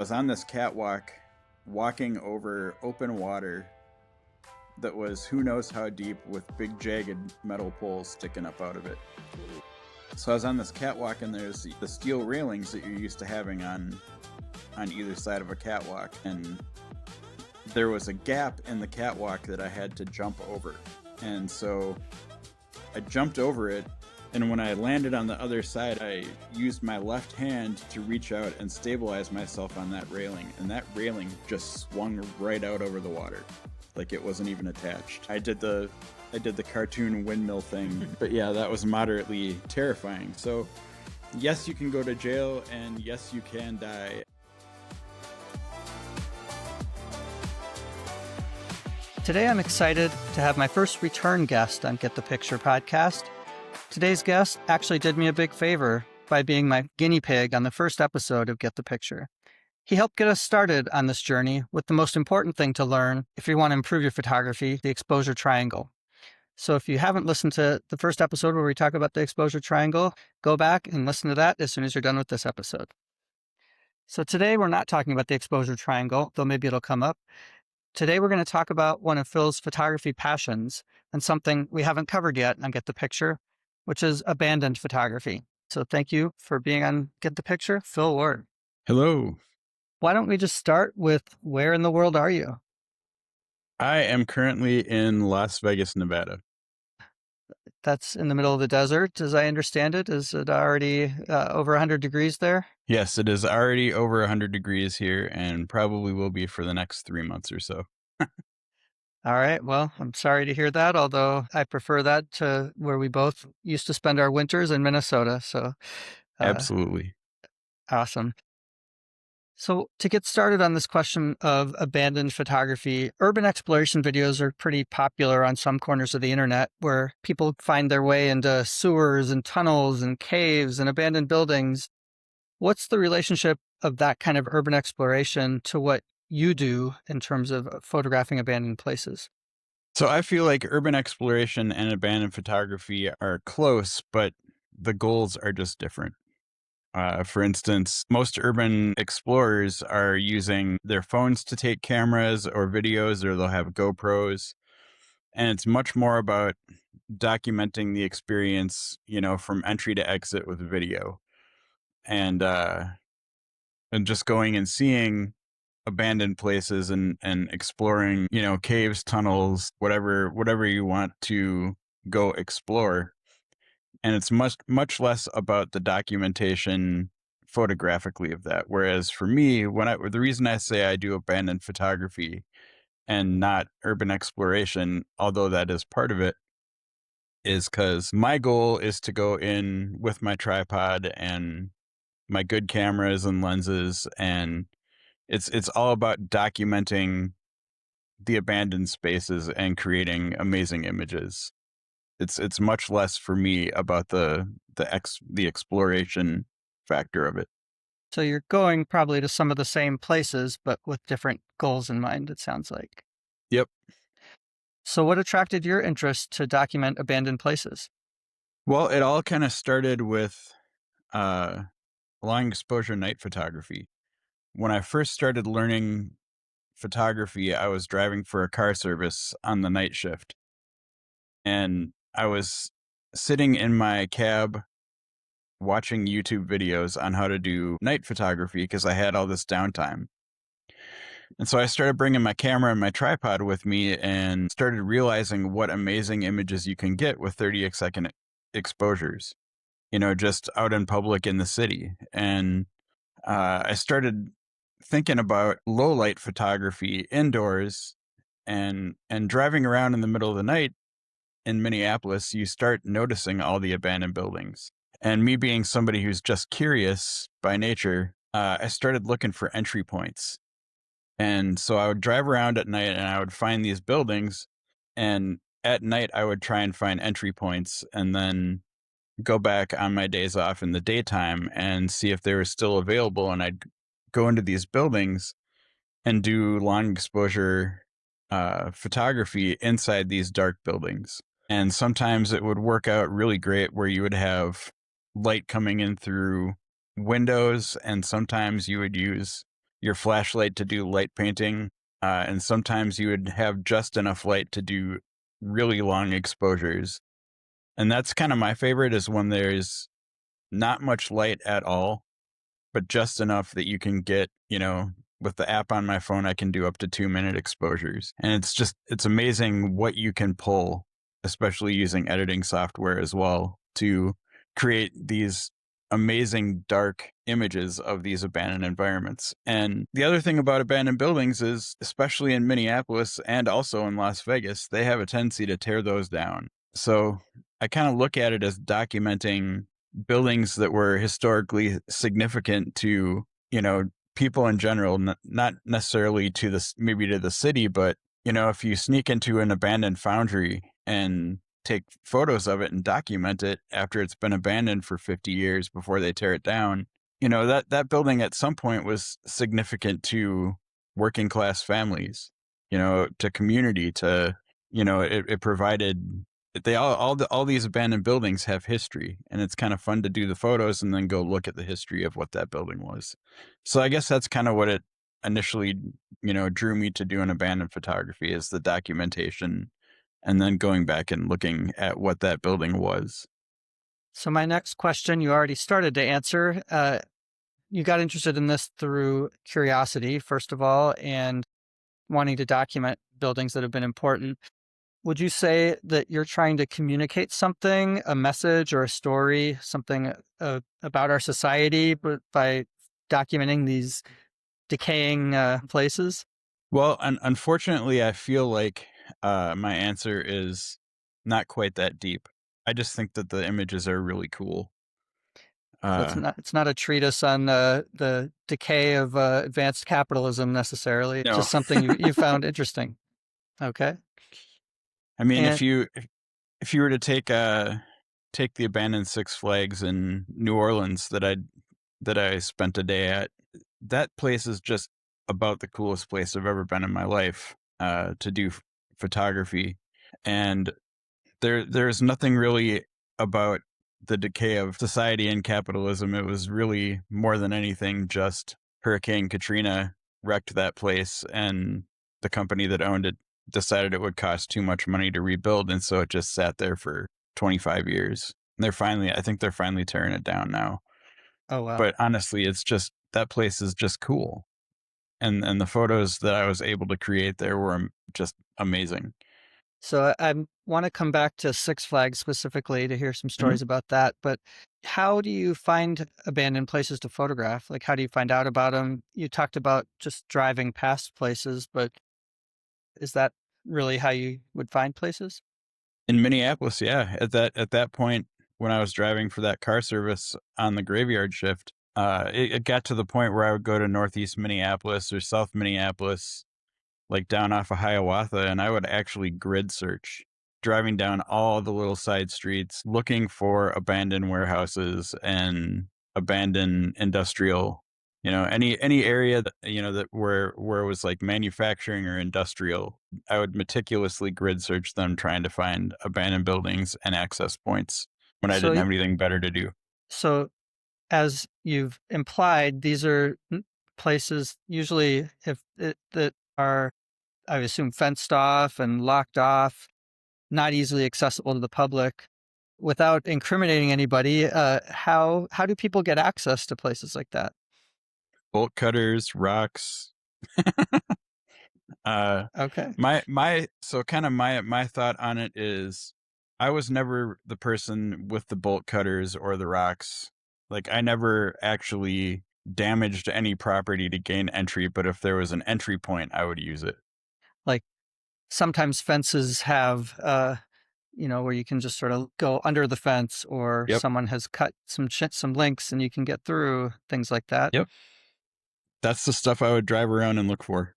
I was on this catwalk walking over open water that was who knows how deep with big jagged metal poles sticking up out of it. So I was on this catwalk and there's the steel railings that you're used to having on either side of a catwalk, and there was a gap in the catwalk that I had to jump over. And so I jumped over it, and when I landed on the other side, I used my left hand to reach out and stabilize myself on that railing, and that railing just swung right out over the water, like it wasn't even attached. I did the cartoon windmill thing, but yeah, that was moderately terrifying. So yes, you can go to jail, and yes, you can die. Today I'm excited to have my first return guest on Get the Picture podcast. Today's guest actually did me a big favor by being my guinea pig on the first episode of Get the Picture. He helped get us started on this journey with the most important thing to learn if you want to improve your photography, the exposure triangle. So if you haven't listened to the first episode where we talk about the exposure triangle, go back and listen to that as soon as you're done with this episode. So today we're not talking about the exposure triangle, though maybe it'll come up. Today we're going to talk about one of Phil's photography passions and something we haven't covered yet on Get the Picture, which is abandoned photography. So thank you for being on Get the Picture, Phil Ward. Hello. Why don't we just start with where in the world are you? I am currently in Las Vegas, Nevada. That's in the middle of the desert, as I understand it. Is it already over 100 degrees there? Yes, it is already over 100 degrees here and probably will be for the next 3 months or so. All right. Well, I'm sorry to hear that, although I prefer that to where we both used to spend our winters in Minnesota. So Absolutely. Awesome. So to get started on this question of abandoned photography, urban exploration videos are pretty popular on some corners of the internet where people find their way into sewers and tunnels and caves and abandoned buildings. What's the relationship of that kind of urban exploration to what you do in terms of photographing abandoned places? So I feel like urban exploration and abandoned photography are close, but the goals are just different. For instance, most urban explorers are using their phones to take cameras or videos, or they'll have GoPros. And it's much more about documenting the experience, from entry to exit with video. And just going and seeing abandoned places and exploring, caves, tunnels, whatever you want to go explore. And it's much less about the documentation photographically of that. Whereas for me, the reason I say I do abandoned photography and not urban exploration, although that is part of it, is because my goal is to go in with my tripod and my good cameras and lenses, and it's all about documenting the abandoned spaces and creating amazing images. It's much less for me about the exploration factor of it. So you're going probably to some of the same places, but with different goals in mind, it sounds like. Yep. So what attracted your interest to document abandoned places? Well, it all kind of started with long exposure night photography. When I first started learning photography, I was driving for a car service on the night shift. And I was sitting in my cab watching YouTube videos on how to do night photography because I had all this downtime. And so I started bringing my camera and my tripod with me and started realizing what amazing images you can get with 30-second exposures, just out in public in the city. And I started thinking about low light photography indoors, and driving around in the middle of the night in Minneapolis, you start noticing all the abandoned buildings. And me being somebody who's just curious by nature, I started looking for entry points. And so I would drive around at night and I would find these buildings. And at night, I would try and find entry points and then go back on my days off in the daytime and see if they were still available. And I'd go into these buildings and do long exposure photography inside these dark buildings. And sometimes it would work out really great where you would have light coming in through windows, and sometimes you would use your flashlight to do light painting, and sometimes you would have just enough light to do really long exposures. And that's kind of my favorite, is when there's not much light at all, but just enough that you can get, with the app on my phone, I can do up to 2-minute exposures. And it's amazing what you can pull, especially using editing software as well, to create these amazing dark images of these abandoned environments. And the other thing about abandoned buildings is, especially in Minneapolis and also in Las Vegas, they have a tendency to tear those down. So I kind of look at it as documenting buildings that were historically significant to, people in general, not necessarily to maybe to the city, but, if you sneak into an abandoned foundry and take photos of it and document it after it's been abandoned for 50 years before they tear it down, that building at some point was significant to working class families, to community, to, it provided. All these abandoned buildings have history, and it's kind of fun to do the photos and then go look at the history of what that building was. So I guess that's kind of what it initially, drew me to doing abandoned photography, is the documentation, and then going back and looking at what that building was. So my next question, you already started to answer. You got interested in this through curiosity, first of all, and wanting to document buildings that have been important. Would you say that you're trying to communicate something, a message or a story, something about our society, but by documenting these decaying places? Well, unfortunately, I feel like my answer is not quite that deep. I just think that the images are really cool. So Uh, it's not a treatise on the decay of advanced capitalism necessarily. It's no, just something you found interesting. Okay. I mean, And if you were to take the abandoned Six Flags in New Orleans that I spent a day at, that place is just about the coolest place I've ever been in my life, to do photography. And there's nothing really about the decay of society and capitalism. It was really, more than anything, just Hurricane Katrina wrecked that place, and the company that owned it decided it would cost too much money to rebuild, and so it just sat there for 25 years. And I think they're finally tearing it down now. oh wow. But honestly, it's just, that place is just cool. And the photos that I was able to create there were just amazing. So I want to come back to Six Flags specifically to hear some Mhm. stories about that. But how do you find abandoned places to photograph? Like, how do you find out about them? You talked about just driving past places, but is that really how you would find places? In Minneapolis, yeah. At that point, when I was driving for that car service on the graveyard shift, it got to the point where I would go to Northeast Minneapolis or South Minneapolis, like down off of Hiawatha, and I would actually grid search, driving down all the little side streets, looking for abandoned warehouses and abandoned industrial, any area that, that where it was like manufacturing or industrial. I would meticulously grid search them, trying to find abandoned buildings and access points when I So, didn't have anything better to do. so as you've implied, these are places usually that are, I assume, fenced off and locked off, not easily accessible to the public. Without incriminating anybody, how do people get access to places like that? Bolt cutters, rocks. Uh, Okay. so kind of my thought on it is, I was never the person with the bolt cutters or the rocks. Like, I never actually damaged any property to gain entry, but if there was an entry point, I would use it. Like sometimes fences have, where you can just sort of go under the fence, or Yep. someone has cut some links and you can get through, things like that. Yep. That's the stuff I would drive around and look for.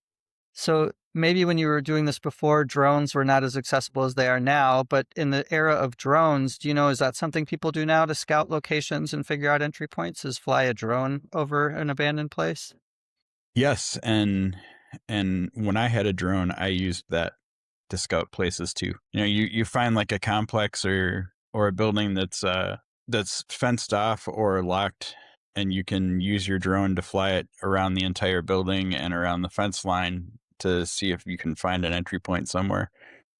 So maybe when you were doing this before, drones were not as accessible as they are now. But in the era of drones, do you know, is that something people do now to scout locations and figure out entry points? Is fly a drone over an abandoned place? Yes, and when I had a drone, I used that to scout places too. You find like a complex or a building that's fenced off or locked and you can use your drone to fly it around the entire building and around the fence line to see if you can find an entry point somewhere.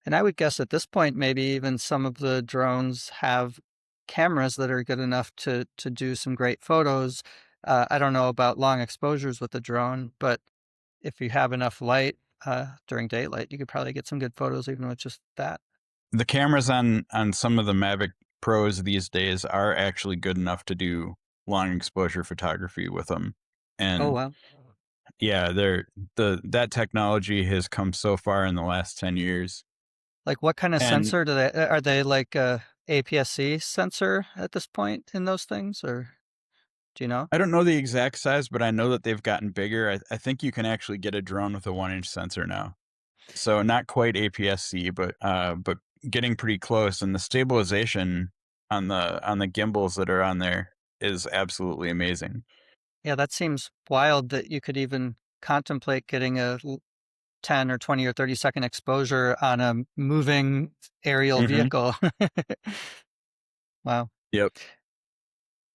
And I would guess at this point, maybe even some of the drones have cameras that are good enough to do some great photos. I don't know about long exposures with the drone, but if you have enough light during daylight, you could probably get some good photos even with just that. The cameras on some of the Mavic Pros these days are actually good enough to do long exposure photography with them. Oh And wow! yeah, that technology has come so far in the last 10 years. Like what kind of And sensor do they? Are they like a APS-C sensor at this point in those things, or do you know? I don't know the exact size, but I know that they've gotten bigger. I think you can actually get a drone with a 1-inch sensor now. So not quite APS-C, but getting pretty close. And the stabilization on the gimbals that are on there is absolutely amazing. Yeah, that seems wild that you could even contemplate getting a 10 or 20 or 30-second exposure on a moving aerial Hmm. vehicle. Wow. Yep.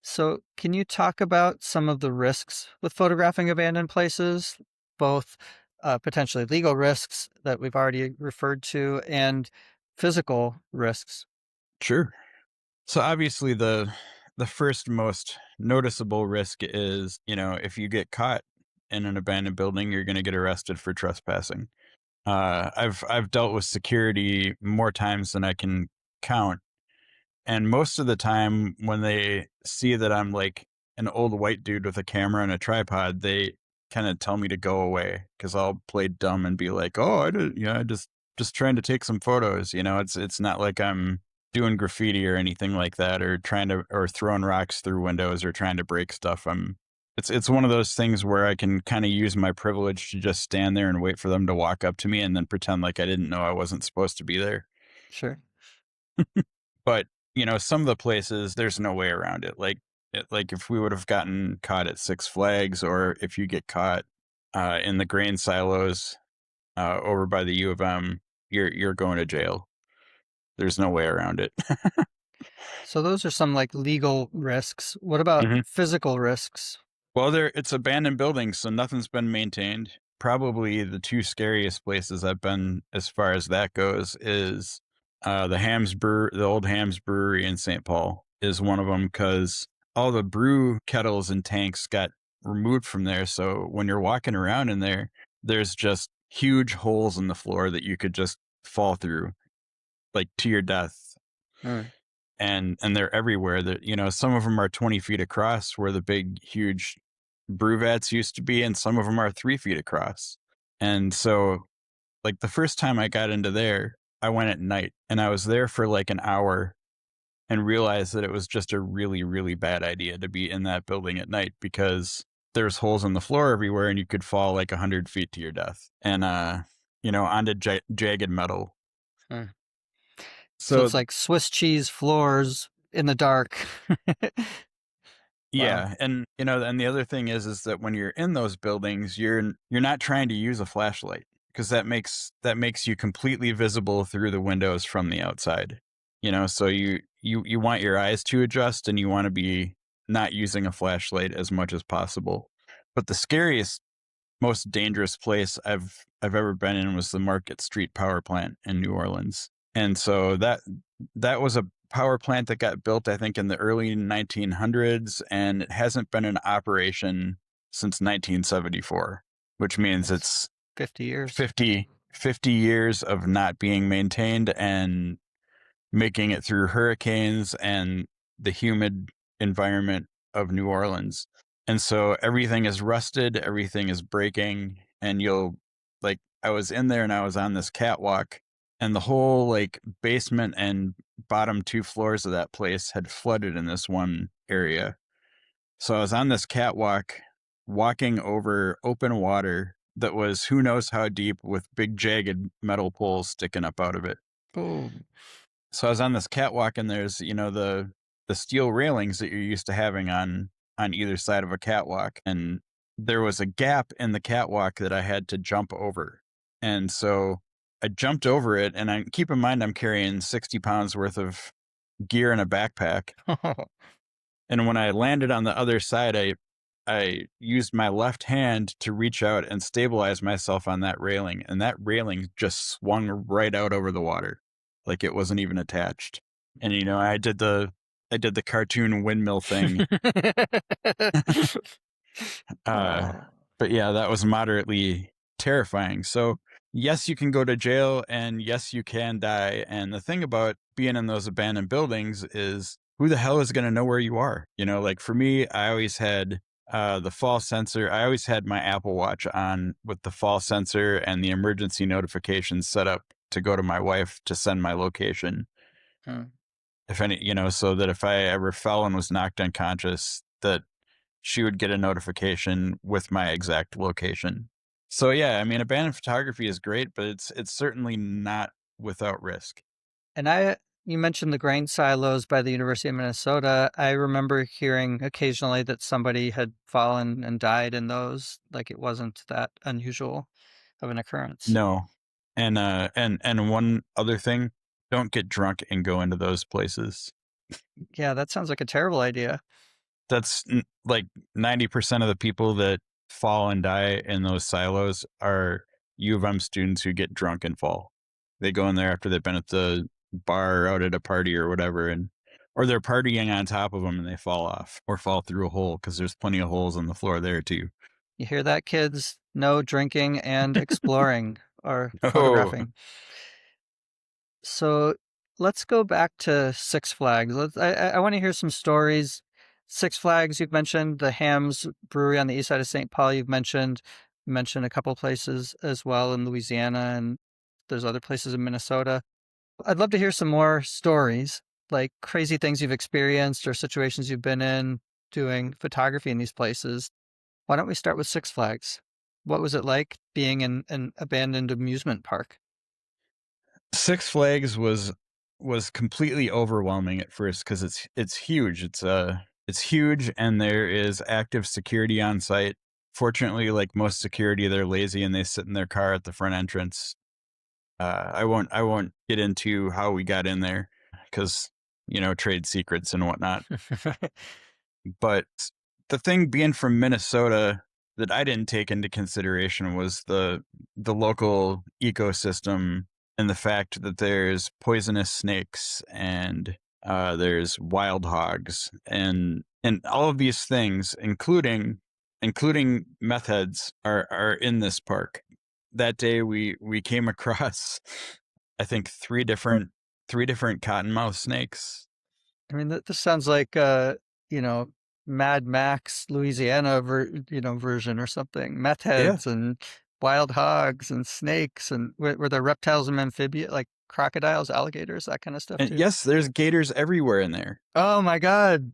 So, can you talk about some of the risks with photographing abandoned places, both potentially legal risks that we've already referred to and physical risks? Sure. So obviously the first most noticeable risk is, if you get caught in an abandoned building, you're going to get arrested for trespassing. I've dealt with security more times than I can count, and most of the time when they see that I'm like an old white dude with a camera and a tripod, they kind of tell me to go away because I'll play dumb and be like, "Oh, I did, I just trying to take some photos." It's not like I'm doing graffiti or anything like that, or throwing rocks through windows or trying to break stuff. It's one of those things where I can kind of use my privilege to just stand there and wait for them to walk up to me and then pretend like I didn't know I wasn't supposed to be there. Sure. But, some of the places, there's no way around it. Like if we would have gotten caught at Six Flags, or if you get caught in the grain silos over by the U of M, you're going to jail. There's no way around it. So, those are some like legal risks. What about Hmm. physical risks? Well, it's abandoned buildings, so nothing's been maintained. Probably the two scariest places I've been as far as that goes is the old Hams Brewery in St. Paul is one of them, because all the brew kettles and tanks got removed from there. So when you're walking around in there, there's just huge holes in the floor that you could just fall through, like to your death. Mm. And they're everywhere. That some of them are 20 feet across, where the big huge brew vats used to be, and some of them are 3 feet across. And so, like, the first time I got into there, I went at night, and I was there for like an hour and realized that it was just a really, really bad idea to be in that building at night, because there's holes in the floor everywhere and you could fall like 100 feet to your death, and onto jagged metal. Mm. So, So it's like Swiss cheese floors in the dark. Wow. yeah, and and the other thing is that when you're in those buildings, you're not trying to use a flashlight, because that makes you completely visible through the windows from the outside. So you want your eyes to adjust, and you want to be not using a flashlight as much as possible. But the scariest, most dangerous place I've ever been in was the Market Street power plant in New Orleans. And so that was a power plant that got built, I think, in the early 1900s, and it hasn't been in operation since 1974, which means That's it's 50 years. 50 years of not being maintained and making it through hurricanes and the humid environment of New Orleans. And so everything is rusted, everything is breaking, and I was in there and I was on this catwalk, and the whole like basement and bottom two floors of that place had flooded in this one area. So I was on this catwalk walking over open water that was who knows how deep, with big jagged metal poles sticking up out of it. Boom. So I was on this catwalk, and there's the steel railings that you're used to having on either side of a catwalk, and there was a gap in the catwalk that I had to jump over. And so I jumped over it, and I keep in mind I'm carrying 60 pounds worth of gear in a backpack, And when I landed on the other side, I used my left hand to reach out and stabilize myself on that railing, and that railing just swung right out over the water, like it wasn't even attached. And I did the cartoon windmill thing. Uh, Oh. but yeah, that was moderately terrifying. So, yes, you can go to jail and yes, you can die. And the thing about being in those abandoned buildings is who the hell is going to know where you are? Like for me, I always had the fall sensor. I always had my Apple Watch on with the fall sensor and the emergency notifications set up to go to my wife to send my location. Hmm. If any, so that if I ever fell and was knocked unconscious, that she would get a notification with my exact location. So yeah, I mean, abandoned photography is great, but it's certainly not without risk. And you mentioned the grain silos by the University of Minnesota. I remember hearing occasionally that somebody had fallen and died in those. Like it wasn't that unusual of an occurrence. No. And one other thing, don't get drunk and go into those places. Yeah, that sounds like a terrible idea. That's like 90% of the people that fall and die in those silos are U of M students who get drunk and fall. They go in there after they've been at the bar or out at a party or whatever, or they're partying on top of them and they fall off or fall through a hole because there's plenty of holes on the floor there too. You hear that, kids? No drinking and exploring or Oh, photographing. So let's go back to Six Flags. I want to hear some stories. Six Flags, you've mentioned the Hams Brewery on the east side of St. Paul. You mentioned a couple places as well in Louisiana, and there's other places in Minnesota. I'd love to hear some more stories, like crazy things you've experienced or situations you've been in doing photography in these places. Why don't we start with Six Flags? What was it like being in an abandoned amusement park? Six Flags was completely overwhelming at first because it's huge. It's huge and there is active security on site. Fortunately, like most security, they're lazy and they sit in their car at the front entrance. I won't get into how we got in there because trade secrets and whatnot. But the thing being from Minnesota that I didn't take into consideration was the local ecosystem and the fact that there's poisonous snakes and there's wild hogs and all of these things, including meth heads, are in this park. That day we came across I think three different cottonmouth snakes. I mean, this sounds like you know, Mad Max Louisiana version or something. Meth Yeah. heads and wild hogs and snakes and were there reptiles and amphibians like crocodiles, alligators, that kind of stuff And too? yes, there's gators everywhere in there. Oh my God.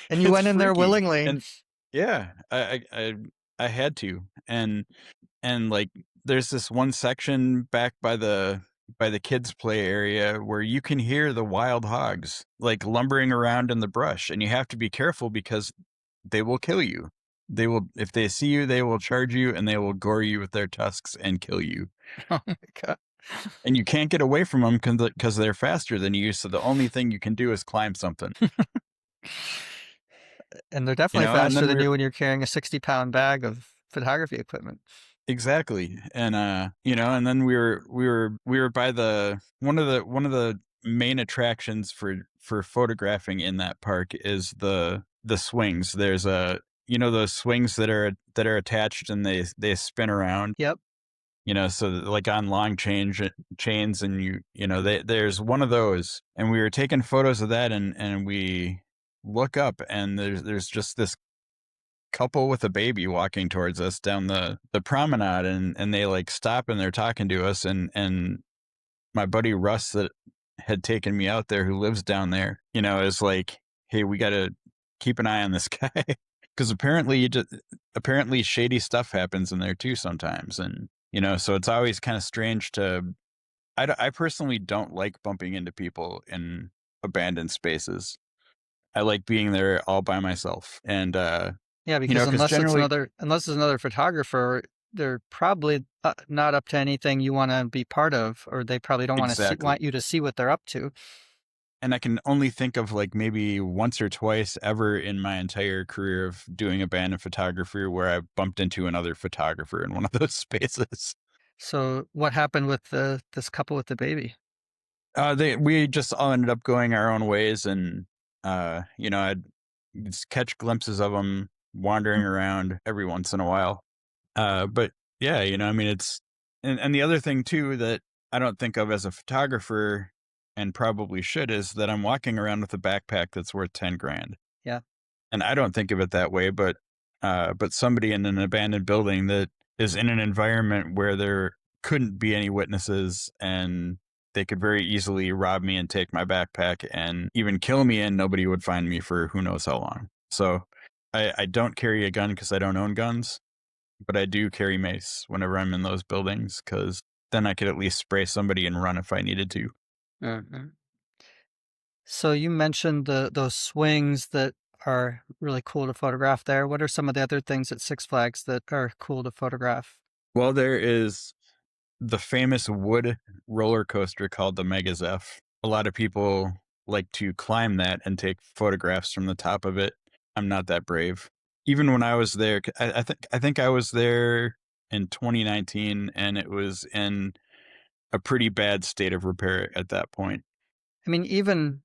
And you It's went in there freaky. willingly. And yeah, I had to. And like there's this one section back by the kids play area where you can hear the wild hogs like lumbering around in the brush and you have to be careful because they will kill you. They will if they see you, they will charge you and they will gore you with their tusks and kill you. Oh my God. And you can't get away from them because they're faster than you, so the only thing you can do is climb something. And they're definitely And faster then than we're you when you're carrying a 60-pound bag of photography equipment. exactly. And then we were by the one of the main attractions for photographing in that park is the swings. There's those swings that are attached and they spin around. Yep. So like on long chains and there's one of those and we were taking photos of that and we look up and there's just this couple with a baby walking towards us down the promenade and they like stop and they're talking to us and my buddy Russ that had taken me out there who lives down there is like, hey, we got to keep an eye on this guy because apparently shady stuff happens in there too sometimes and so it's always kind of strange to I personally don't like bumping into people in abandoned spaces. I like being there all by myself and Yeah, because because generally unless it's another photographer, they're probably not up to anything you want to be part of, or they probably don't exactly. want you to see what they're up to. and I can only think of like maybe once or twice ever in my entire career of doing abandoned photography where I bumped into another photographer in one of those spaces. So what happened with this couple with the baby? We just all ended up going our own ways, and I'd just catch glimpses of them wandering Hmm. around every once in a while. But yeah, I mean, and the other thing too that I don't think of as a photographer and probably should is that I'm walking around with a backpack that's worth 10 grand. Yeah. And I don't think of it that way, but somebody in an abandoned building that is in an environment where there couldn't be any witnesses and they could very easily rob me and take my backpack and even kill me and nobody would find me for who knows how long. So I don't carry a gun because I don't own guns, but I do carry mace whenever I'm in those buildings because then I could at least spray somebody and run if I needed to. Hmm. So you mentioned those swings that are really cool to photograph there. What are some of the other things at Six Flags that are cool to photograph? Well, there is the famous wood roller coaster called the Mega Zeph. A lot of people like to climb that and take photographs from the top of it. I'm not that brave. Even when I was there, I think I was there in 2019, and it was in a pretty bad state of repair at that point. I mean, even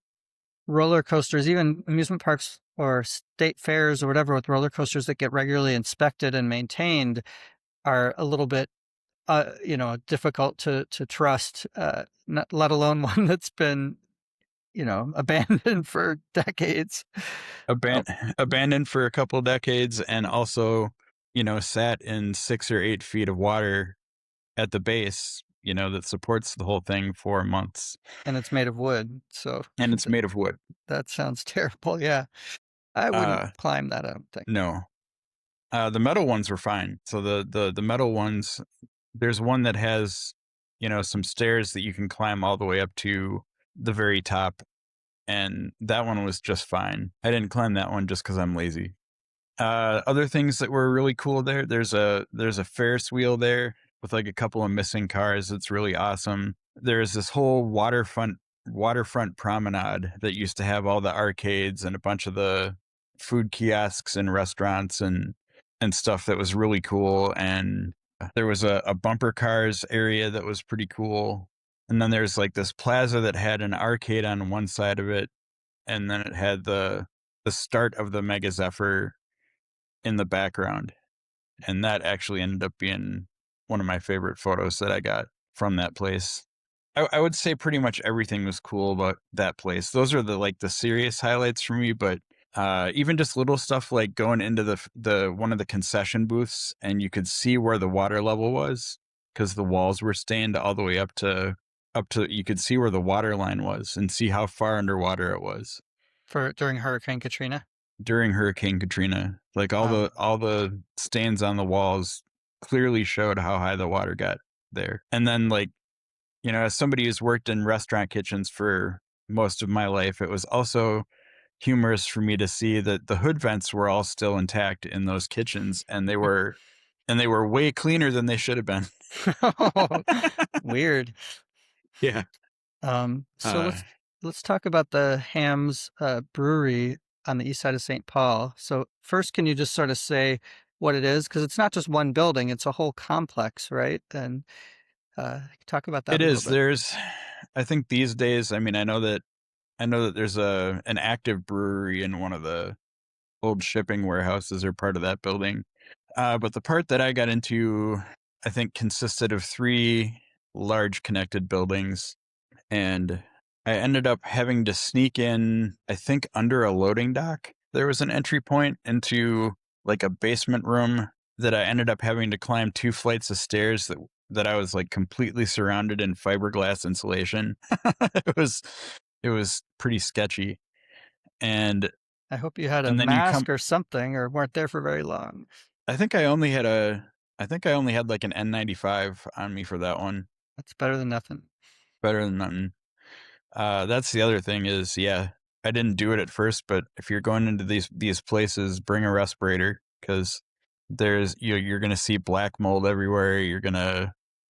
roller coasters, even amusement parks or state fairs or whatever with roller coasters that get regularly inspected and maintained are a little bit, difficult to trust, not, let alone one that's been, abandoned for decades. Oh, Abandoned for a couple decades, and also, sat in 6 or 8 feet of water at the base, that supports the whole thing for months. and it's made of wood, so And it's made of wood. that sounds terrible. Yeah, I wouldn't Uh, climb that. I don't think. no. The metal ones were fine. So the metal ones, there's one that has, some stairs that you can climb all the way up to the very top, and that one was just fine. I didn't climb that one just because I'm lazy. Other things that were really cool there. There's a Ferris wheel there with like a couple of missing cars. It's really awesome. There's this whole waterfront promenade that used to have all the arcades and a bunch of the food kiosks and restaurants and stuff that was really cool. And there was a bumper cars area that was pretty cool. And then there's like this plaza that had an arcade on one side of it, and then it had the start of the Mega Zephyr in the background. And that actually ended up being one of my favorite photos that I got from that place. I would say pretty much everything was cool about that place. Those are the serious highlights for me, but even just little stuff like going into the one of the concession booths and you could see where the water level was because the walls were stained all the way up to you could see where the water line was and see how far underwater it was For during Hurricane Katrina. during Hurricane Katrina. Like all Wow. the stains on the walls clearly showed how high the water got there. And then like, as somebody who's worked in restaurant kitchens for most of my life, it was also humorous for me to see that the hood vents were all still intact in those kitchens and they were way cleaner than they should have been. Weird. Yeah. So Uh let's talk about the Hams Brewery on the east side of St. Paul. So first, can you just sort of say what it is? Because it's not just one building; it's a whole complex, right? And talk about that it a little is. bit. I think these days, I mean, I know that there's an active brewery in one of the old shipping warehouses or part of that building. But the part that I got into, I think, consisted of three large connected buildings. And I ended up having to sneak in, I think, under a loading dock. There was an entry point into like a basement room that I ended up having to climb 2 flights of stairs that I was like completely surrounded in fiberglass insulation. It was pretty sketchy. And I hope you had a and then you come mask or something, or weren't there for very long. I think I only had like an N95 on me for that one. That's better than nothing. Better than nothing. That's the other thing is, yeah, I didn't do it at first, but if you're going into these places, bring a respirator because you're gonna see black mold everywhere.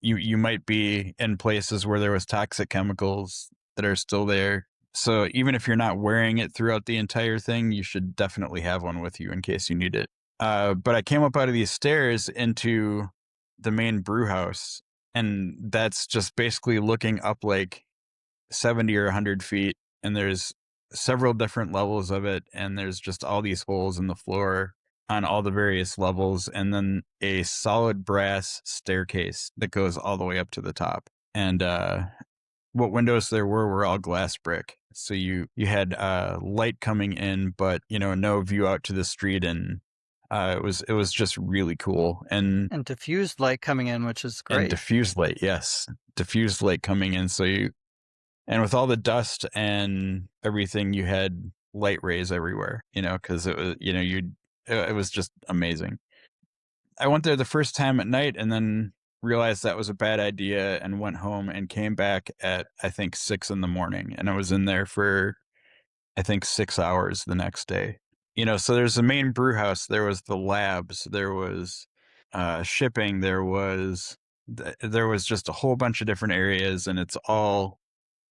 You might be in places where there was toxic chemicals that are still there. So even if you're not wearing it throughout the entire thing, you should definitely have one with you in case you need it. But I came up out of these stairs into the main brew house, and that's just basically looking up like 70 or 100 feet, and there's several different levels of it, and there's just all these holes in the floor on all the various levels, and then a solid brass staircase that goes all the way up to the top. And what windows there were all glass brick. So you had light coming in, but no view out to the street, and it was just really cool. And diffused light coming in, which is And great. diffused light, yes, diffused light coming in. And with all the dust and everything, you had light rays everywhere. Because it was it was just amazing. I went there the first time at night, and then realized that was a bad idea, and went home and came back at I think 6 in the morning, and I was in there for I think 6 hours the next day. So there's the main brew house, there was the labs, there was shipping, there was just a whole bunch of different areas, and it's all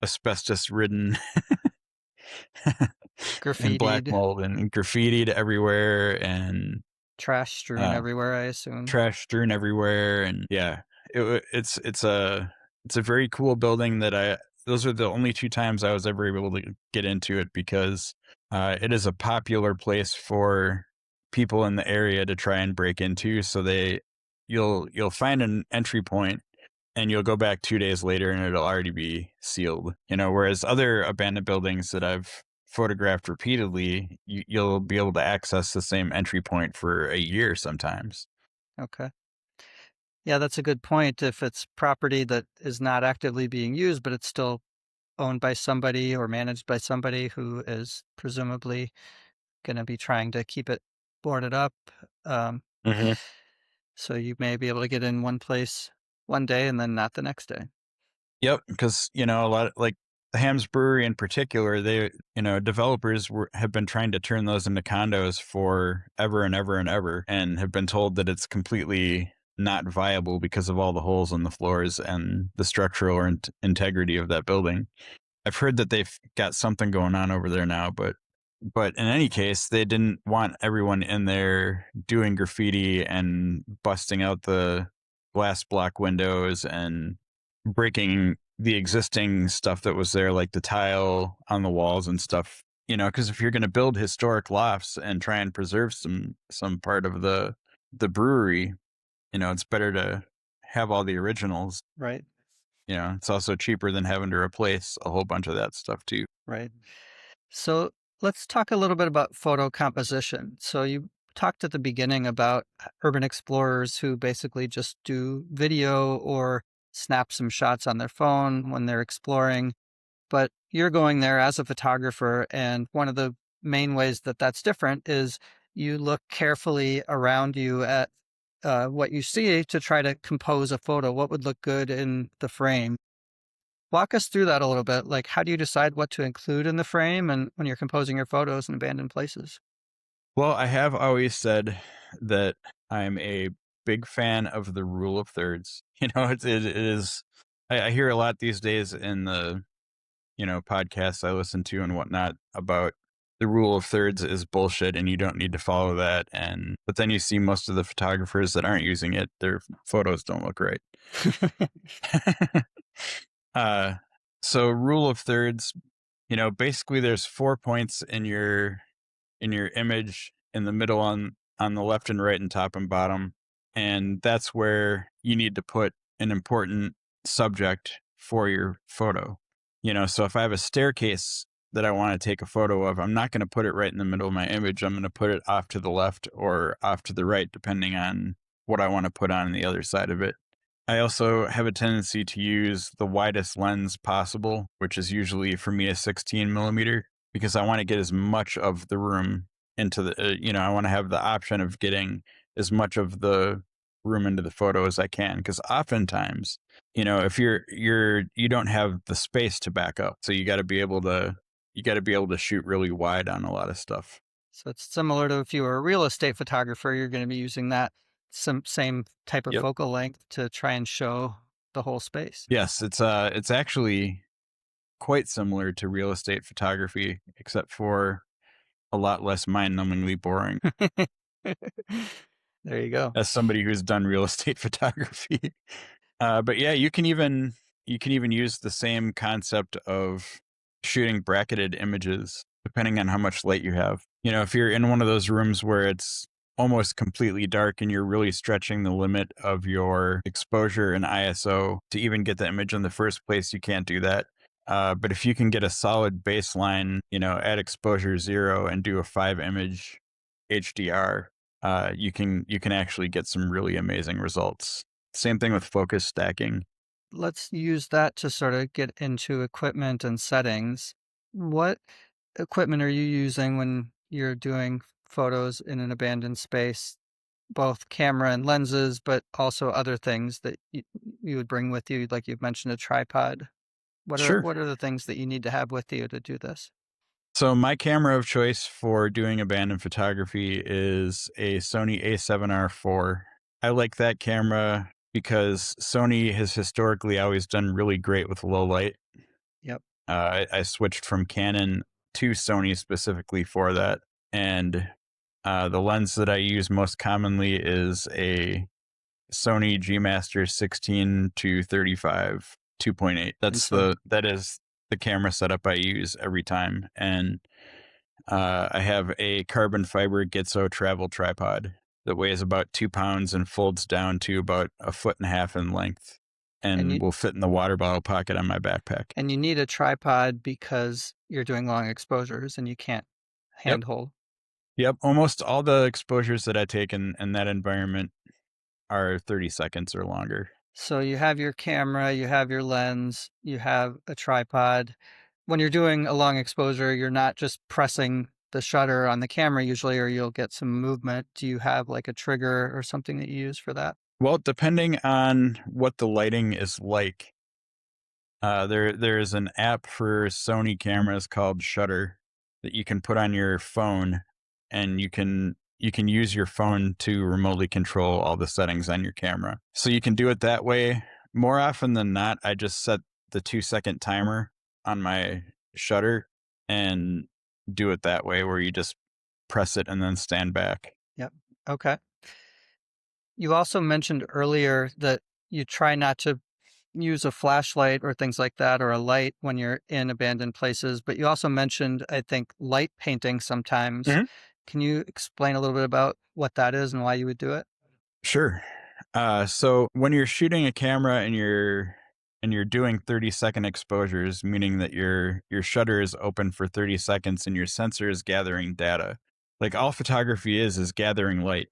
asbestos ridden and black Graffitied, mold and graffitied everywhere, and trash strewn uh, everywhere, I assume. trash strewn everywhere. And yeah, it's a very cool building that those are the only two times I was ever able to get into it, because it is a popular place for people in the area to try and break into. So you'll find an entry point, and you'll go back 2 days later and it'll already be sealed. Whereas other abandoned buildings that I've photographed repeatedly, you'll be able to access the same entry point for a year sometimes. Okay. Yeah, that's a good point. If it's property that is not actively being used, but it's still owned by somebody or managed by somebody who is presumably going to be trying to keep it boarded up. Um, hmm so you may be able to get in one place one day and then not the next day. Yep, because a lot of, like, the Hams Brewery in particular, developers have been trying to turn those into condos for ever and ever and ever, and have been told that it's completely not viable because of all the holes in the floors and the structural integrity of that building. I've heard that they've got something going on over there now, but in any case, they didn't want everyone in there doing graffiti and busting out the glass block windows and breaking the existing stuff that was there, like the tile on the walls and stuff. Because if you're going to build historic lofts and try and preserve some part of the brewery, it's better to have all the originals. Right. It's also cheaper than having to replace a whole bunch of that stuff too. Right. So let's talk a little bit about photo composition. So you talked at the beginning about urban explorers who basically just do video or snap some shots on their phone when they're exploring, but you're going there as a photographer. And one of the main ways that that's different is you look carefully around you at what you see to try to compose a photo. What would look good in the frame? Walk us through that a little bit. Like, how do you decide what to include in the frame and when you're composing your photos in abandoned places? Well, I have always said that I'm a big fan of the rule of thirds. It is. I hear a lot these days in the podcasts I listen to and whatnot about the rule of thirds is bullshit and you don't need to follow that. And but then you see most of the photographers that aren't using it, their photos don't look right. uh, so rule of thirds, basically there's 4 points in your image in the middle, on the left and right and top and bottom, and that's where you need to put an important subject for your photo. So if I have a staircase that I want to take a photo of, I'm not going to put it right in the middle of my image. I'm going to put it off to the left or off to the right, depending on what I want to put on the other side of it. I also have a tendency to use the widest lens possible, which is usually for me a 16 millimeter, because I want to get as much of the room into I want to have the option of getting as much of the room into the photo as I can. Because oftentimes, if you don't have the space to back up, so you got to be able to shoot really wide on a lot of stuff. So it's similar to if you were a real estate photographer, you're going to be using that same type of Yep. focal length to try and show the whole space. Yes, it's actually quite similar to real estate photography, except for a lot less mind-numbingly boring. There you go. As somebody who's done real estate photography. But yeah, you can even use the same concept of shooting bracketed images depending on how much light you have. You know, if you're in one of those rooms where it's almost completely dark and you're really stretching the limit of your exposure and ISO to even get the image in the first place, you can't do that. But if you can get a solid baseline, at exposure 0 and do a 5 image HDR, you can actually get some really amazing results. Same thing with focus stacking. Let's use that to sort of get into equipment and settings. What equipment are you using when you're doing photos in an abandoned space? Both camera and lenses, but also other things that you would bring with you, like you've mentioned a tripod. What are Sure. what are the things that you need to have with you to do this? So my camera of choice for doing abandoned photography is a Sony A7R4. I like that camera because Sony has historically always done really great with low light. Yep. I switched from Canon to Sony specifically for that. And the lens that I use most commonly is a Sony G Master 16 to 35 2.8. And so That is the camera setup I use every time. And I have a carbon fiber Gitzo travel tripod that weighs about 2 pounds and folds down to about a foot and a half in length and and you will fit in the water bottle pocket on my backpack. and you need a tripod because you're doing long exposures and you can't Yep. handhold. Yep. Almost all the exposures that I take in that environment are 30 seconds or longer. So you have your camera, you have your lens, you have a tripod. When you're doing a long exposure, you're not just pressing the shutter on the camera usually, or you'll get some movement. Do you have like a trigger or something that you use for that? Well, depending on what the lighting is like, there's an app for Sony cameras called Shutter that you can put on your phone, and you can use your phone to remotely control all the settings on your camera. So you can do it that way. More often than not, I just set the 2-second timer on my shutter and do it that way, where you just press it and then stand back. Yep. Okay. You also mentioned earlier that you try not to use a flashlight or things like that or a light when you're in abandoned places, but you also mentioned, I think, light painting sometimes. Can you explain a little bit about what that is and why you would do it? Sure. So when you're shooting a camera and you're doing 30-second exposures, meaning that your shutter is open for 30 seconds and your sensor is gathering data. Like all photography is gathering light.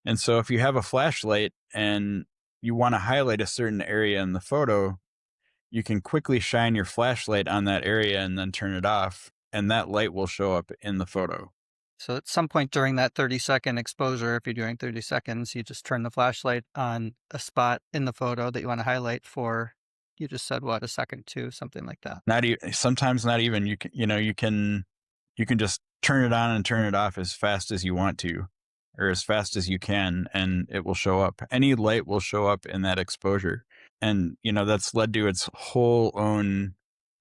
And so if you have a flashlight and you want to highlight a certain area in the photo, you can quickly shine your flashlight on that area and then turn it off, and that light will show up in the photo. So at some point during that 30-second exposure, if you're doing 30 seconds, you just turn the flashlight on a spot in the photo that you want to highlight for, you just said what, a second, two, something like that. Not even sometimes not even you can just turn it on and turn it off as fast as you want to, or as fast as you can, and it will show up. Any light will show up in that exposure. And that's led to its whole own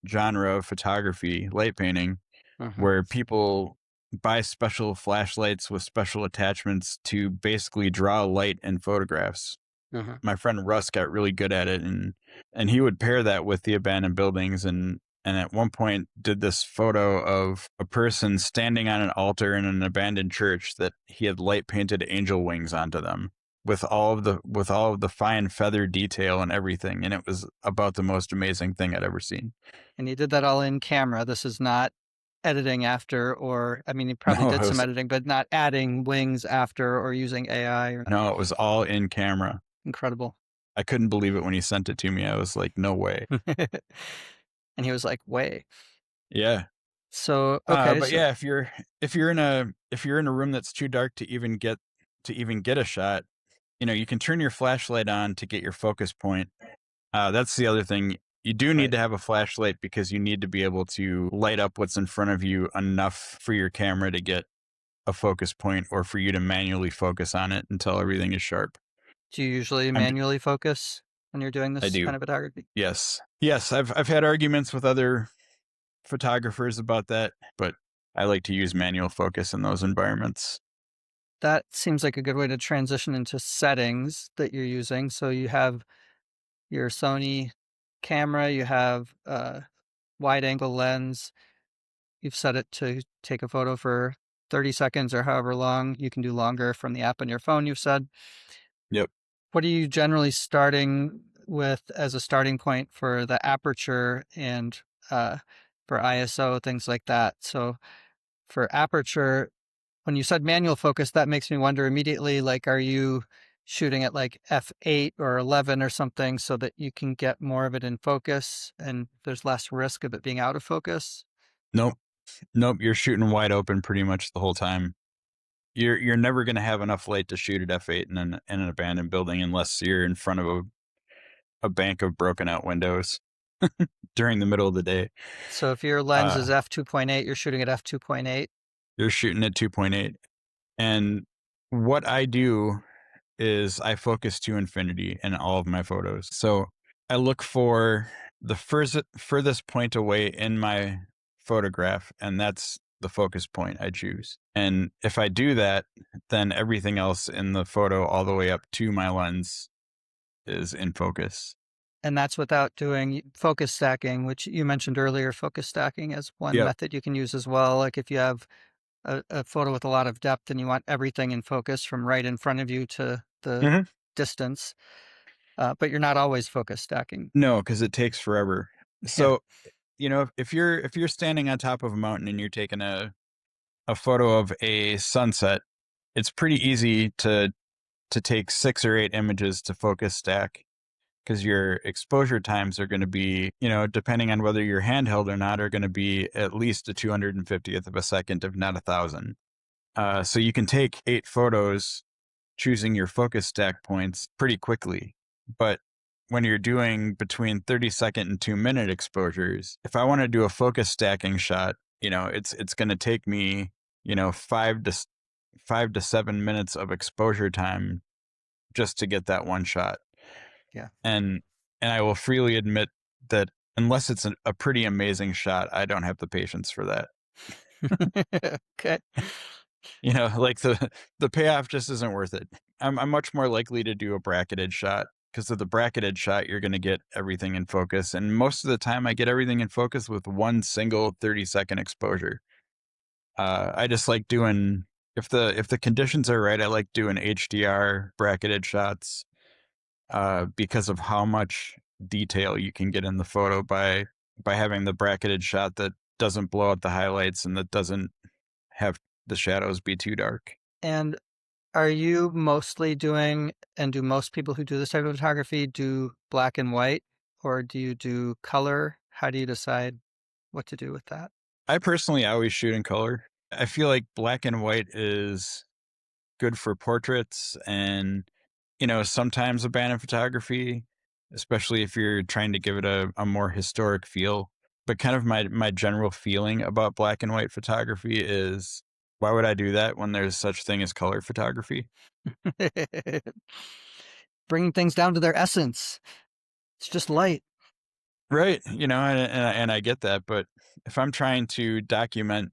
genre of photography, light painting, Hmm. where people buy special flashlights with special attachments to basically draw light in photographs. Hmm. My friend Russ got really good at it, and he would pair that with the abandoned buildings, and at one point did this photo of a person standing on an altar in an abandoned church that he had light painted angel wings onto them with all of the fine feather detail and everything, and it was about the most amazing thing I'd ever seen. And you did that all in camera. This is not editing after, or I mean, you probably No, did some editing, but not adding wings after or using AI or it was all in camera. incredible. I couldn't believe it when he sent it to me. I was like, no way. And he was like, way. Yeah. So, okay. But So, yeah, if you're in a room that's too dark to even get a shot, you can turn your flashlight on to get your focus point. That's the other thing. You do need right. to have a flashlight because you need to be able to light up what's in front of you enough for your camera to get a focus point, or for you to manually focus on it until everything is sharp. Do you usually I'm manually focus? when you're doing I this do. kind of photography? Yes. Yes, I've had arguments with other photographers about that, but I like to use manual focus in those environments. That seems like a good way to transition into settings that you're using. So you have your Sony camera, you have a wide angle lens. You've set it to take a photo for 30 seconds or however long. You can do longer from the app on your phone, you've said. Yep. What are you generally starting with as a starting point for the aperture and uh, for ISO, things like that? So for aperture, when you said manual focus, that makes me wonder immediately, like, are you shooting at like f8 or 11 or something so that you can get more of it in focus and there's less risk of it being out of focus? Nope. Nope, you're shooting wide open pretty much the whole time. You're never gonna have enough light to shoot at f8 in an abandoned building unless you're in front of a bank of broken out windows during the middle of the day. So if your lens Uh, is f2.8, you're shooting at f2.8. you're shooting at 2.8. And what I do is I focus to infinity in all of my photos. So I look for the furthest point away in my photograph, and that's the focus point I choose. And if I do that, then everything else in the photo, all the way up to my lens, is in focus. And that's without doing focus stacking, which you mentioned earlier. Focus stacking as one Yep. method you can use as well. Like if you have a photo with a lot of depth and you want everything in focus from right in front of you to the Hmm. distance, but you're not always focus stacking. No, because it takes forever. Yeah. So if you're standing on top of a mountain and you're taking a photo of a sunset, it's pretty easy to take 6 or 8 images to focus stack because your exposure times are going to be, depending on whether you're handheld or not, are going to be at least a 250th of a second, if not 1,000. So you can take 8 photos choosing your focus stack points pretty quickly. But when you're doing between 30-second and 2-minute exposures, if I want to do a focus stacking shot, it's going to take me, 5 to 7 minutes of exposure time just to get that one shot. Yeah. And I will freely admit that unless it's a pretty amazing shot, I don't have the patience for that. Okay. Like the payoff just isn't worth it. I'm much more likely to do a bracketed shot because of the bracketed shot, you're going to get everything in focus. And most of the time, I get everything in focus with one single 30-second exposure. I just like doing if the conditions are right. I like doing HDR bracketed shots because of how much detail you can get in the photo by having the bracketed shot that doesn't blow out the highlights and that doesn't have the shadows be too dark. And are you mostly doing, and do most people who do this type of photography do black and white, or do you do color? How do you decide what to do with that? I personally always shoot in color. I feel like black and white is good for portraits and, sometimes abandoned photography, especially if you're trying to give it a more historic feel. But kind of my general feeling about black and white photography is why would I do that when there's such thing as color photography? Bringing things down to their essence. It's just light. Right. And I get that. But if I'm trying to document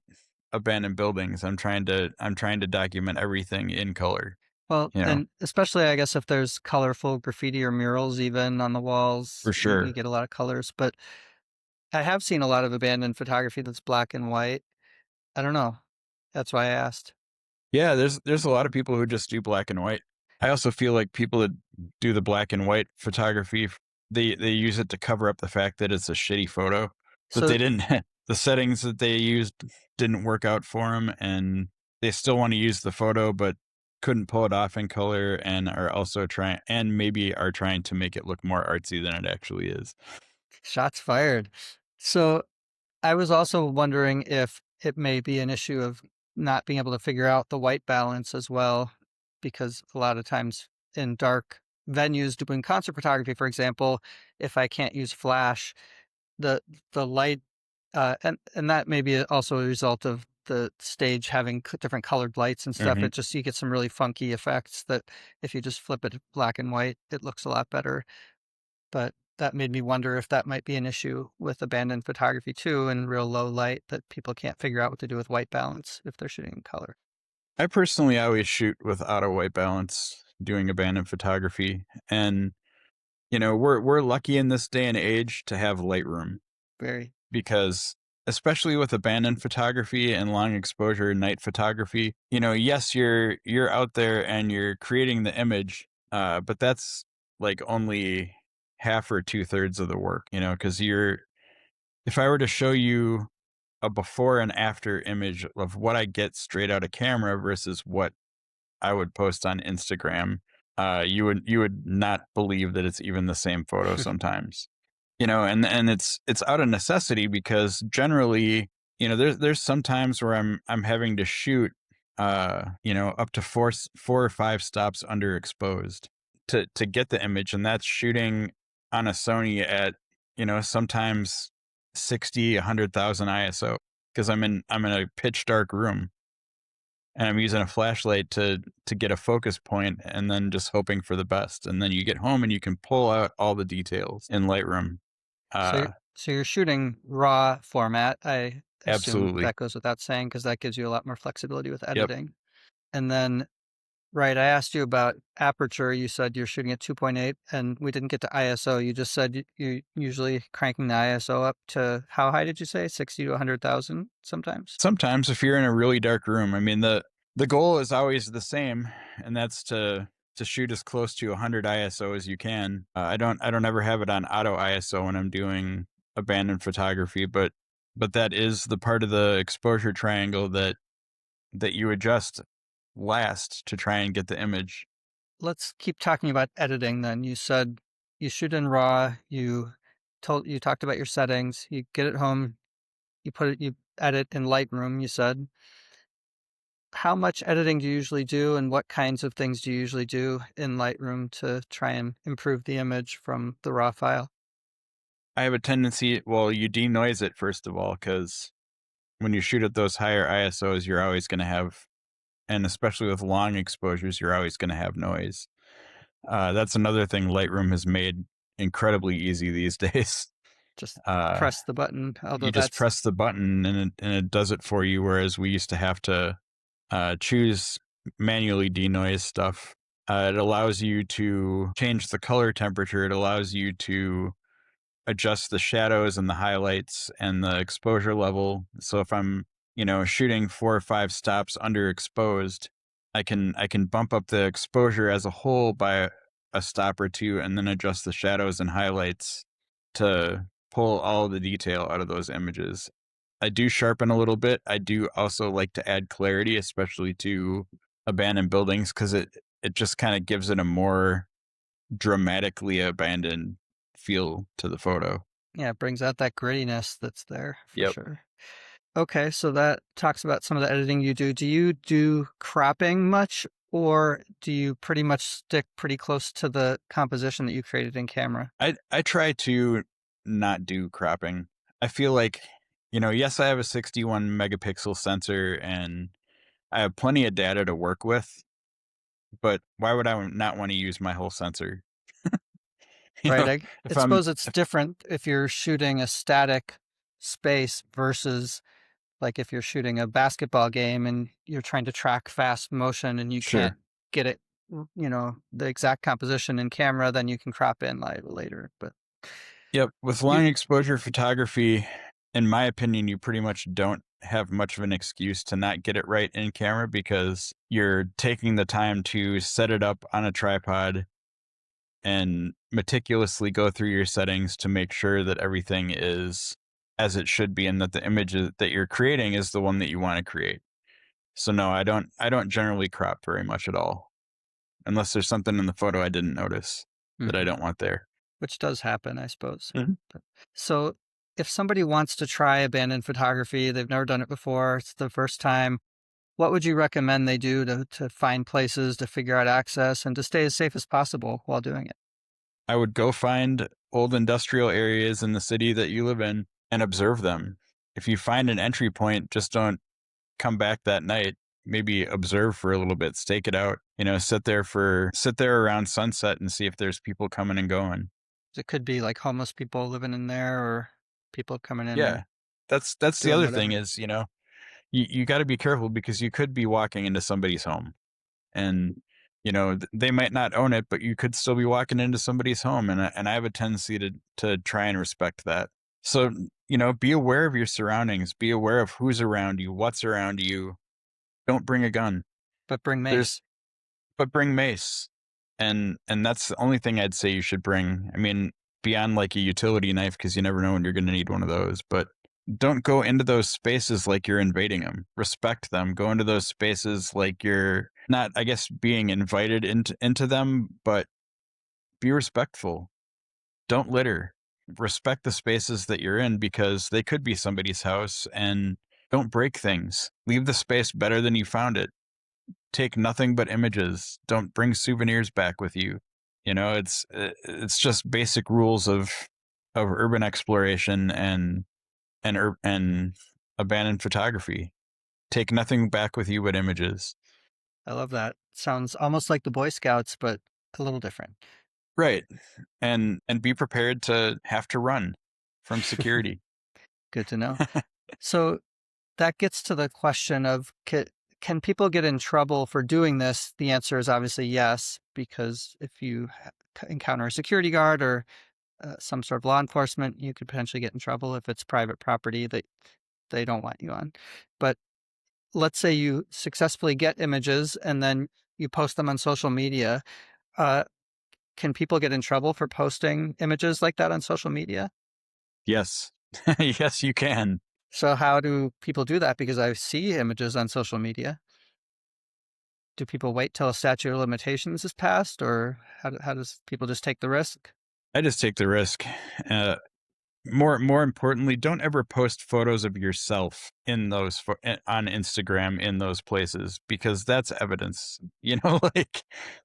abandoned buildings, I'm trying to document everything in color, Well, you know, and especially, I guess, if there's colorful graffiti or murals even on the walls, for you sure. get a lot of colors. But I have seen a lot of abandoned photography that's black and white. I don't know. That's why I asked. Yeah, there's a lot of people who just do black and white. I also feel like people that do the black and white photography, they use it to cover up the fact that it's a shitty photo, that So they didn't the settings that they used didn't work out for them, and they still want to use the photo but couldn't pull it off in color and are also trying and maybe are trying to make it look more artsy than it actually is. shots fired. So I was also wondering if it may be an issue of not being able to figure out the white balance as well, because a lot of times in dark venues doing concert photography, for example, if I can't use flash, the the light, and that may be also a result of the stage having different colored lights and stuff. Mhm. It just you get some really funky effects that if you just flip it to black and white, it looks a lot better. but that made me wonder if that might be an issue with abandoned photography too, in real low light, that people can't figure out what to do with white balance if they're shooting in color. I personally always shoot with auto white balance doing abandoned photography. And, we're lucky in this day and age to have Lightroom Very. because especially with abandoned photography and long exposure night photography, yes, you're out there and you're creating the image, but that's like only half or two-thirds of the work, because if I were to show you a before and after image of what I get straight out of camera versus what I would post on Instagram, you would not believe that it's even the same photo sometimes. And it's out of necessity because generally, there's some times where I'm having to shoot up to four or five stops underexposed to get the image, and that's shooting on a Sony at, sometimes 60, 100,000 ISO because I'm in a pitch dark room and I'm using a flashlight to get a focus point and then just hoping for the best. And then you get home and you can pull out all the details in Lightroom. So, Uh so you're shooting raw format. I assume Absolutely. that goes without saying because that gives you a lot more flexibility with Yep. editing. And then, right, I asked you about aperture. You said you're shooting at 2.8, and we didn't get to ISO. You just said you usually cranking the ISO up to how high did you say? 60 to 100,000 sometimes? Sometimes if you're in a really dark room, I mean the goal is always the same, and that's to shoot as close to 100 ISO as you can. I don't ever have it on auto ISO when I'm doing abandoned photography, but that is the part of the exposure triangle that you adjust last to try and get the image. Let's keep talking about editing then. You said you shoot in RAW, you talked about your settings, you get it home, you edit in Lightroom, you said. How much editing do you usually do, and what kinds of things do you usually do in Lightroom to try and improve the image from the raw file? I have a tendency, well, you denoise it first of all, because when you shoot at those higher ISOs, you're always going to have, and especially with long exposures, you're always going to have noise. That's another thing Lightroom has made incredibly easy these days. Just Uh, press the button, although you just that's press the button and it does it for you, whereas we used to have to choose manually denoise stuff. It allows you to change the color temperature. It allows you to adjust the shadows and the highlights and the exposure level. So if I'm, shooting 4 or 5 stops underexposed, I can bump up the exposure as a whole by a stop or two and then adjust the shadows and highlights to pull all the detail out of those images. I do sharpen a little bit. I do also like to add clarity, especially to abandoned buildings, because it just kind of gives it a more dramatically abandoned feel to the photo. yeah, it brings out that grittiness that's there for Yep. sure. Okay, so that talks about some of the editing you do. Do you do cropping much, or do you pretty much stick pretty close to the composition that you created in camera? I try to not do cropping. I feel like, yes, I have a 61 megapixel sensor and I have plenty of data to work with, but why would I not want to use my whole sensor? You Right. know, I if I'm suppose it's different if you're shooting a static space versus like if you're shooting a basketball game and you're trying to track fast motion and you can't sure. get it, the exact composition in camera, then you can crop in later. But Yep. With you, long exposure photography, in my opinion, you pretty much don't have much of an excuse to not get it right in camera because you're taking the time to set it up on a tripod and meticulously go through your settings to make sure that everything is as it should be and that the image that you're creating is the one that you want to create. So no, I don't generally crop very much at all unless there's something in the photo I didn't notice that I Mhm. don't want there. Which does happen, I suppose. Mhm. But- So if somebody wants to try abandoned photography, they've never done it before, it's the first time, what would you recommend they do to find places, to figure out access, and to stay as safe as possible while doing it? I would go find old industrial areas in the city that you live in and observe them. If you find an entry point, just don't come back that night. Maybe observe for a little bit, stake it out, sit there around sunset and see if there's people coming and going. It could be like homeless people living in there or people coming in and Yeah. That's the doing other thing whatever. is, you got to be careful because you could be walking into somebody's home and they might not own it, but you could still be walking into somebody's home, and I have a tendency to try and respect that. So, be aware of your surroundings, be aware of who's around you, what's around you. Don't bring a gun. But bring There's mace. But bring mace. And that's the only thing I'd say you should bring. I mean, beyond like a utility knife, because you never know when you're going to need one of those. But don't go into those spaces like you're invading them. Respect them. Go into those spaces like you're not, I guess, being invited into them, but be respectful. Don't litter. Respect the spaces that you're in because they could be somebody's house, and don't break things. Leave the space better than you found it. Take nothing but images. Don't bring souvenirs back with you. It's just basic rules of urban exploration and abandoned photography. Take nothing back with you but images. I love that. Sounds almost like the Boy Scouts, but a little different. Right. And be prepared to have to run from security. Good to know. So that gets to the question of can people get in trouble for doing this? The answer is obviously yes, because if you encounter a security guard or some sort of law enforcement, you could potentially get in trouble if it's private property that they don't want you on. But let's say you successfully get images and then you post them on social media. Uh, can people get in trouble for posting images like that on social media? Yes. Yes, you can. So how do people do that? Because I see images on social media. Do people wait till a statute of limitations is passed, or how does people just take the risk? I just take the risk. Uh, more importantly, don't ever post photos of yourself in on Instagram in those places, because that's evidence. Like,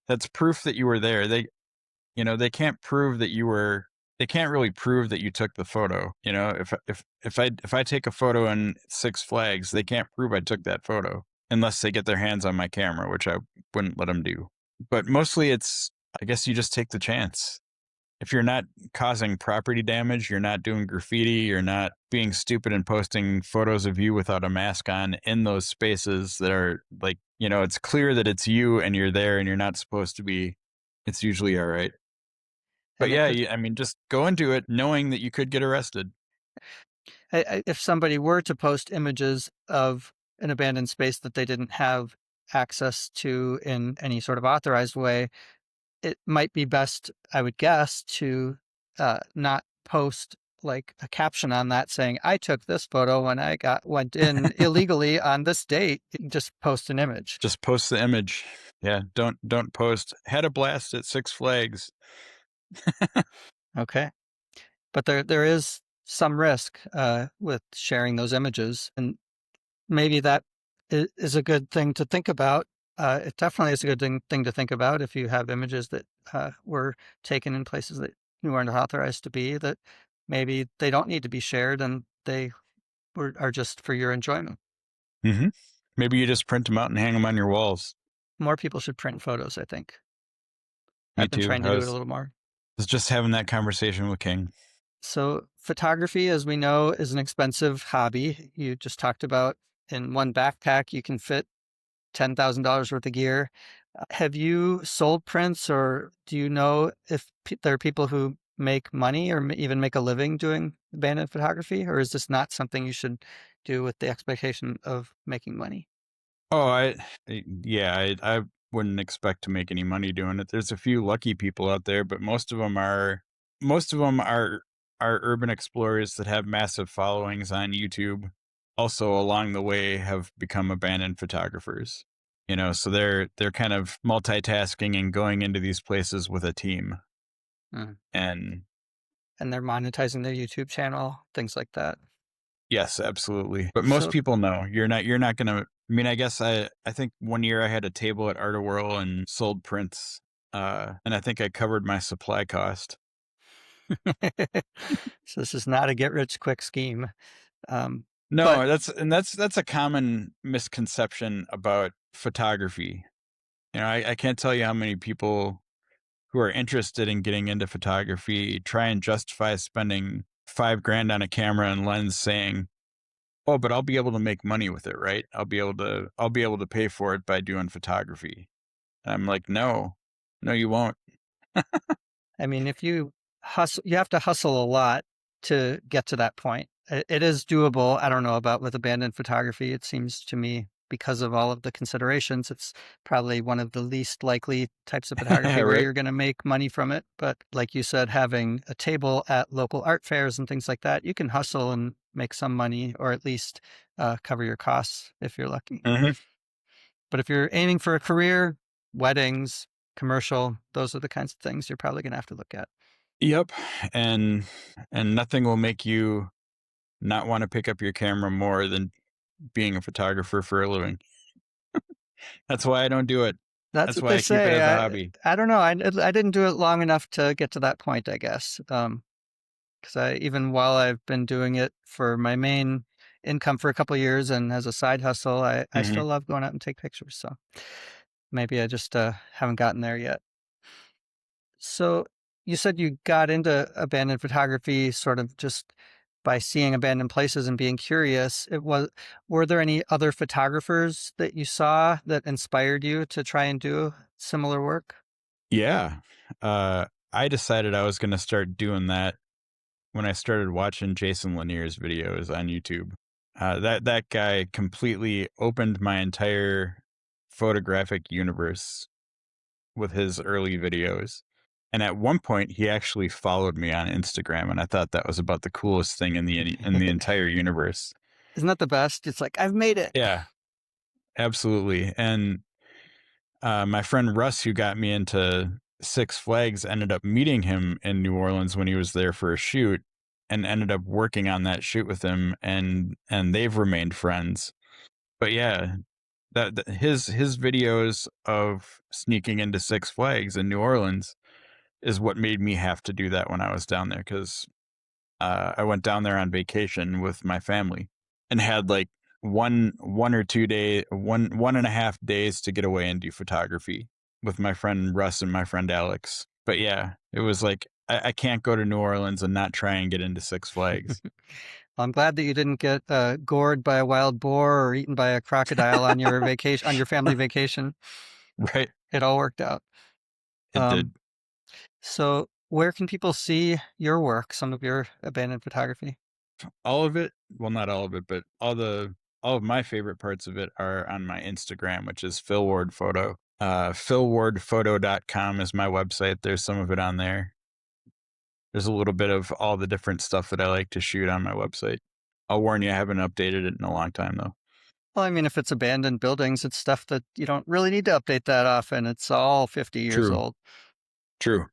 that's proof that you were there. They can't prove that you were. They can't really prove that you took the photo. If I take a photo in Six Flags, they can't prove I took that photo unless they get their hands on my camera, which I wouldn't let them do. But mostly, I guess you just take the chance. If you're not causing property damage, you're not doing graffiti, you're not being stupid and posting photos of you without a mask on in those spaces that are like, it's clear that it's you and you're there and you're not supposed to be, it's usually all right. But And yeah, I mean, just go into it knowing that you could get arrested. if somebody were to post images of an abandoned space that they didn't have access to in any sort of authorized way, it might be best, I would guess, to not post like a caption on that saying, "I took this photo when I went in illegally on this date." Just post an image. Just post the image. Yeah, don't post had a blast at Six Flags. Okay. But there is some risk with sharing those images, and maybe that is a good thing to think about. It definitely is a good thing to think about if you have images that were taken in places that you weren't authorized to be, that maybe they don't need to be shared and they are just for your enjoyment. Hmm. Maybe you just print them out and hang them on your walls. More people should print photos, I think. Me I've been too. trying to I do it a was little more. was just having that conversation with King. So, photography, as we know, is an expensive hobby. You just talked about in one backpack, you can fit $10,000 worth of gear. Have you sold prints, or do you know if there are people who make money or even make a living doing abandoned photography, or is this not something you should do with the expectation of making money? Oh, yeah, I wouldn't expect to make any money doing it. There's a few lucky people out there, but most of them are urban explorers that have massive followings on YouTube. Also, along the way, have become abandoned photographers. So they're kind of multitasking and going into these places with a team. Mm. And And they're monetizing their YouTube channel, things like that. yes, absolutely. But most So, people know you're not gonna. I mean, I guess I think one year I had a table at Art Whirl and sold prints, and I think I covered my supply cost. so this is not a get rich quick scheme. Um, but No, that's a common misconception about photography. I can't tell you how many people who are interested in getting into photography try and justify spending 5 grand on a camera and lens, saying, "Oh, but I'll be able to make money with it, right? I'll be able to pay for it by doing photography." And I'm like, "No, no, you won't." I mean, if you hustle, you have to hustle a lot to get to that point. It is doable. I don't know about with abandoned photography. It seems to me, because of all of the considerations, it's probably one of the least likely types of photography where Right? you're going to make money from it. But like you said, having a table at local art fairs and things like that, you can hustle and make some money, or at least cover your costs if you're lucky. Hmm. But if you're aiming for a career, weddings, commercial, those are the kinds of things you're probably going to have to look at. Yep. And nothing will make you not want to pick up your camera more than being a photographer for a living. That's why I don't do it. That's That's what why they I keep it say. as a hobby. I don't know. I didn't do it long enough to get to that point, I guess. Because even while I've been doing it for my main income for a couple of years and as a side hustle, I Hmm. still love going out and take pictures. So maybe I just haven't gotten there yet. So you said you got into abandoned photography sort of just by seeing abandoned places and being curious. Were there any other photographers that you saw that inspired you to try and do similar work? Yeah. I decided I was going to start doing that when I started watching Jason Lanier's videos on YouTube. That guy completely opened my entire photographic universe with his early videos. And at one point, he actually followed me on Instagram, and I thought that was about the coolest thing in the entire universe. Isn't that the best? It's like, I've made it. Yeah, absolutely. And my friend Russ, who got me into Six Flags, ended up meeting him in New Orleans when he was there for a shoot, and ended up working on that shoot with him, and they've remained friends. But yeah, his videos of sneaking into Six Flags in New Orleans is what made me have to do that when I was down there, because I went down there on vacation with my family and had like one or 2 day, 1.5 days to get away and do photography with my friend Russ and my friend Alex. But yeah, it was like I can't go to New Orleans and not try and get into Six Flags. Well, I'm glad that you didn't get gored by a wild boar or eaten by a crocodile on your vacation, on your family vacation. Right? It all worked out. It Um, did. so where can people see your work, some of your abandoned photography? All of it, well, not all of it, but all of my favorite parts of it are on my Instagram, which is Phil Ward Photo. Philwardphoto.com is my website. There's some of it on there. There's a little bit of all the different stuff that I like to shoot on my website. I'll warn you, I haven't updated it in a long time though. Well, I mean, if it's abandoned buildings, it's stuff that you don't really need to update that often. It's all 50 years True. old. True.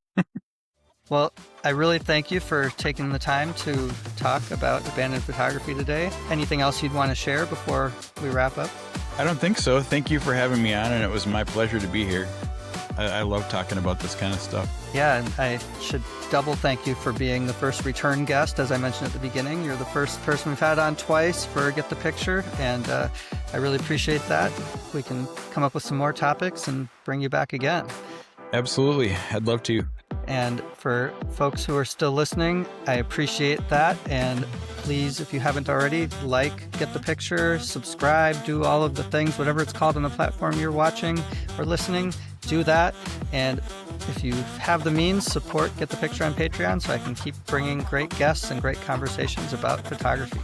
Well, I really thank you for taking the time to talk about abandoned photography today. Anything else you'd want to share before we wrap up? I don't think so. Thank you for having me on, and it was my pleasure to be here. I love talking about this kind of stuff. Yeah, and I should double thank you for being the first return guest. As I mentioned at the beginning, you're the first person we've had on twice for Get the Picture, and I really appreciate that. We can come up with some more topics and bring you back again. Absolutely. I'd love to. And for folks who are still listening, I appreciate that. And please, if you haven't already, like, Get the Picture, subscribe, do all of the things, whatever it's called on the platform you're watching or listening, do that. And if you have the means, support Get the Picture on Patreon so I can keep bringing great guests and great conversations about photography.